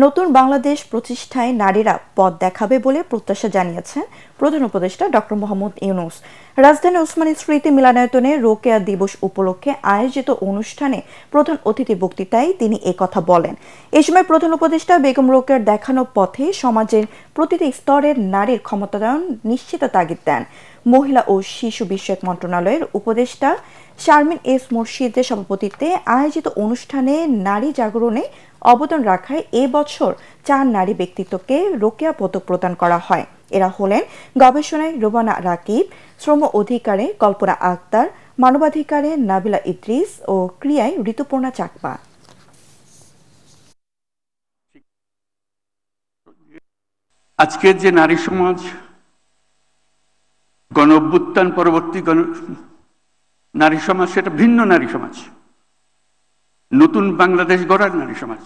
নতুন বাংলাদেশ প্রতিষ্ঠায় নারীরা পথ দেখাবে বলে প্রত্যাশা জানিয়েছেন প্রধান উপদেষ্টা ডক্টর মোহাম্মদ ইউনূস। রাজধানী ওসমানী স্মৃতি মিলনায়তনে রোকেয়া দিবস উপলক্ষে আয়োজিত অনুষ্ঠানে প্রধান অতিথি বক্তৃতায় তিনি একথা বলেন। এই সময় প্রধান উপদেষ্টা বেগম রোকেয়ার দেখানো পথে সমাজের প্রতিটি স্তরের নারীর ক্ষমতায়ন নিশ্চিত তাগিদ দেন। মহিলা ও শিশু বিষয়ক মন্ত্রণালয়ের উপদেষ্টা শারমিন এস মুর্শিদের সভাপতিত্বে আয়োজিত অনুষ্ঠানে নারী জাগরণে অবদান রাখায় এবছর 4 নারী ব্যক্তিত্বকে রোকেয়া পদক প্রদান করা হয়। এরা হলেন গবেষণায় রুবানা রাকিব, শ্রম অধিকারে কল্পনা আক্তার, মানবাধিকারে নাবিলা ইদ্রিস ও ক্রিয়ায় ঋতুপর্ণা চাকমা। আজকের যে নারী সমাজ, গণ অভ্যুত্থান পরবর্তী নারী সমাজ, সেটা ভিন্ন নারী সমাজ, নতুন বাংলাদেশ গড়ার নারী সমাজ।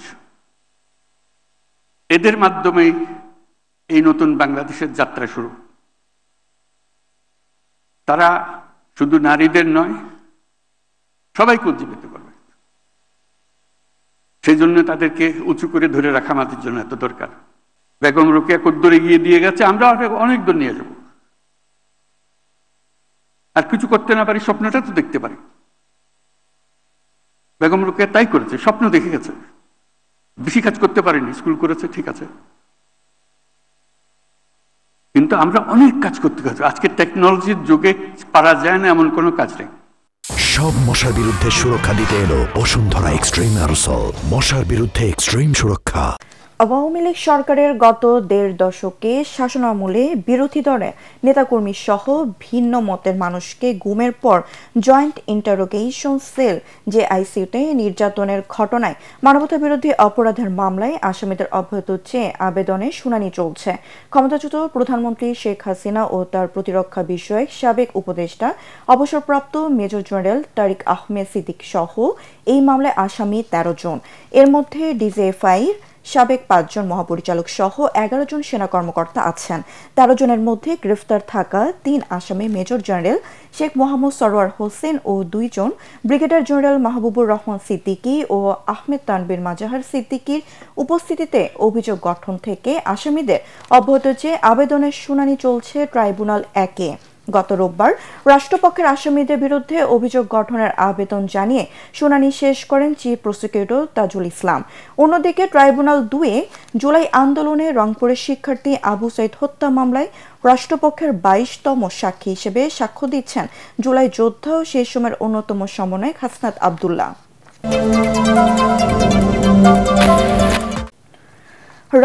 এদের মাধ্যমে এই নতুন বাংলাদেশের যাত্রা শুরু। তারা শুধু নারীদের নয়, সবাইকে উজ্জীবিত করবে। সেই জন্য তাদেরকে উঁচু করে ধরে রাখা আমাদের জন্য এত দরকার। বেগম রোকেয়া কদ্দূর এগিয়ে দিয়ে গেছে, আমরা অনেক দূর নিয়ে যাব। আর কিছু করতে না পারি, স্বপ্নটা তো দেখতে পারি। বেগম রোকেয়া তাই করেছে, স্বপ্ন দেখে গেছে। বেশি কাজ করতে পারেনি, স্কুল করেছে, ঠিক আছে, কিন্তু আমরা অনেক কাজ করতে গেছি। আজকে টেকনোলজির যুগে পারা যায় না এমন কোনো কাজ নেই। সব মশার বিরুদ্ধে সুরক্ষা দিতে এলো বসুন্ধরা এক্সট্রিম অ্যারোসল, মশার বিরুদ্ধে এক্সট্রিম সুরক্ষা। আওয়ামী লীগ সরকারের গত 1.5 দশকে শাসনামলে বিরোধী দলের নেতাকর্মী সহ ভিন্ন মতের মানুষকে গুমের পর জয়েন্ট ইন্টারোগেশন সেল জেআইসিতে নির্যাতনের ঘটনায় মানবতাবিরোধী অপরাধের মামলায় আসামিদের অব্যাহত চেয়ে আবেদনের শুনানি চলছে। ক্ষমতাচ্যুত প্রধানমন্ত্রী শেখ হাসিনা ও তার প্রতিরক্ষা বিষয়ক সাবেক উপদেষ্টা অবসরপ্রাপ্ত মেজর জেনারেল তারিক আহমেদ সিদ্দিক সহ এই মামলায় আসামি 13 জন। এর মধ্যে ডিজিএফআইর সাবেক 5 জন মহাপরিচালক সহ 11 জন সেনা কর্মকর্তা আছেন। 13 জনের মধ্যে গ্রেফতার থাকা 3 আসামি মেজর জেনারেল শেখ মোহাম্মদ সরওয়ার হোসেন ও 2 জন ব্রিগেডিয়ার জেনারেল মাহবুবুর রহমান সিদ্দিকী ও আহমেদ তানবীর মাজাহার সিদ্দিকীর উপস্থিতিতে অভিযোগ গঠন থেকে আসামিদের অব্যাহত চেয়ে আবেদনের শুনানি চলছে ট্রাইব্যুনাল 1-এ। গত রোববার রাষ্ট্রপক্ষের আসামিদের বিরুদ্ধে অভিযোগ গঠনের আবেদন জানিয়ে শুনানি শেষ করেন চিফ প্রসিকিউটর তাজুল ইসলাম। অন্যদিকে ট্রাইব্যুনাল 2-এ জুলাই আন্দোলনে রংপুরের শিক্ষার্থী আবু সাইদ হত্যা মামলায় রাষ্ট্রপক্ষের 22তম সাক্ষী হিসেবে সাক্ষ্য দিচ্ছেন জুলাই যোদ্ধা ও সেই সময়ের অন্যতম সমন্বয়ক হাসনাত আব্দুল্লাহ।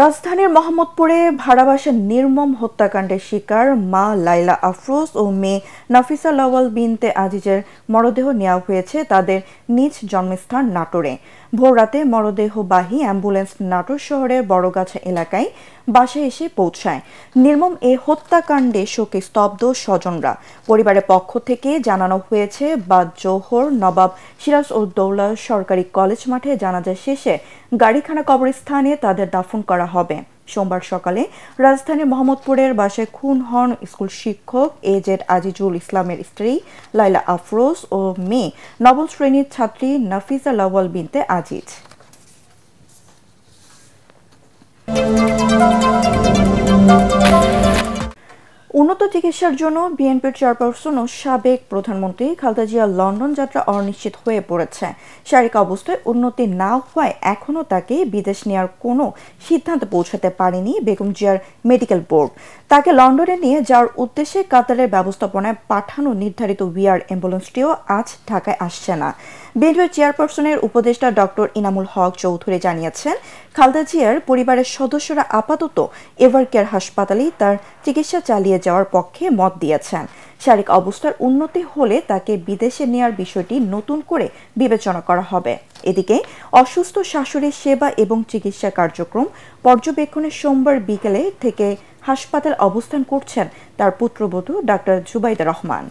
রাজধানীর মোহাম্মদপুরে ভাড়াবাসার নির্মম হত্যাকাণ্ডের শিকার মা লাইলা আফরোজ ও মেয়ে নাফিসা লাওয়াল বিনতে আজিজের মরদেহ নেওয়া হয়েছে তাদের নিজ জন্মস্থান নাটোরে। ভোররাতে মরদেহবাহী অ্যাম্বুলেন্স নাটোর শহরের বড়গাছা এলাকায় বাসায় এসে পৌঁছায়। নির্মম এ হত্যাকাণ্ডে শোকে স্তব্ধ স্বজনরা। পরিবারের পক্ষ থেকে জানানো হয়েছে বাদ জোহর নবাব সিরাজউদ্দৌলা সরকারি কলেজ মাঠে জানাজা শেষে গাড়িখানা কবরস্থানে তাদের দাফন করা হবে। সোমবার সকালে রাজধানীর মোহাম্মদপুরের বাসায় খুন হন স্কুল শিক্ষক এজেড আজিজুল ইসলামের স্ত্রী লাইলা আফরোজ ও মেয়ে নবম শ্রেণীর ছাত্রী নাফিসা লাওয়াল বিনতে আজিজ। উন্নত চিকিৎসার জন্য বিএনপির চেয়ারপারসন ও সাবেক প্রধানমন্ত্রী খালেদা জিয়ার লন্ডন যাত্রা অনিশ্চিত হয়ে পড়েছে। শারীরিক অবস্থায় উন্নতি না হওয়ায় এখনও তাকে বিদেশ নেওয়ার কোনো সিদ্ধান্ত পৌঁছাতে পারেনি বেগম জিয়ার মেডিকেল বোর্ড। তাকে লন্ডনে নিয়ে যাওয়ার উদ্দেশ্যে কাতারের ব্যবস্থাপনায় পাঠানো নির্ধারিত ভিআর অ্যাম্বুলেন্সটিও আজ ঢাকায় আসছে না। বিএনপির চেয়ারপারসনের উপদেষ্টা ডক্টর ইনামুল হক চৌধুরী জানিয়েছেন, খালেদা জিয়ার পরিবারের সদস্যরা আপাতত এভারকেয়ার হাসপাতালেই তার চিকিৎসা চালিয়ে যাওয়ার পক্ষে মত দিয়েছেন। শারীরিক অবস্থার উন্নতি হলে তাকে বিদেশে নেওয়ার বিষয়টি নতুন করে বিবেচনা করা হবে। এদিকে অসুস্থ শাশুড়ির সেবা এবং চিকিৎসা কার্যক্রম পর্যবেক্ষণে সোমবার বিকেলে থেকে হাসপাতাল অবস্থান করছেন তার পুত্রবধূ ডাক্তার জুবাইদা রহমান।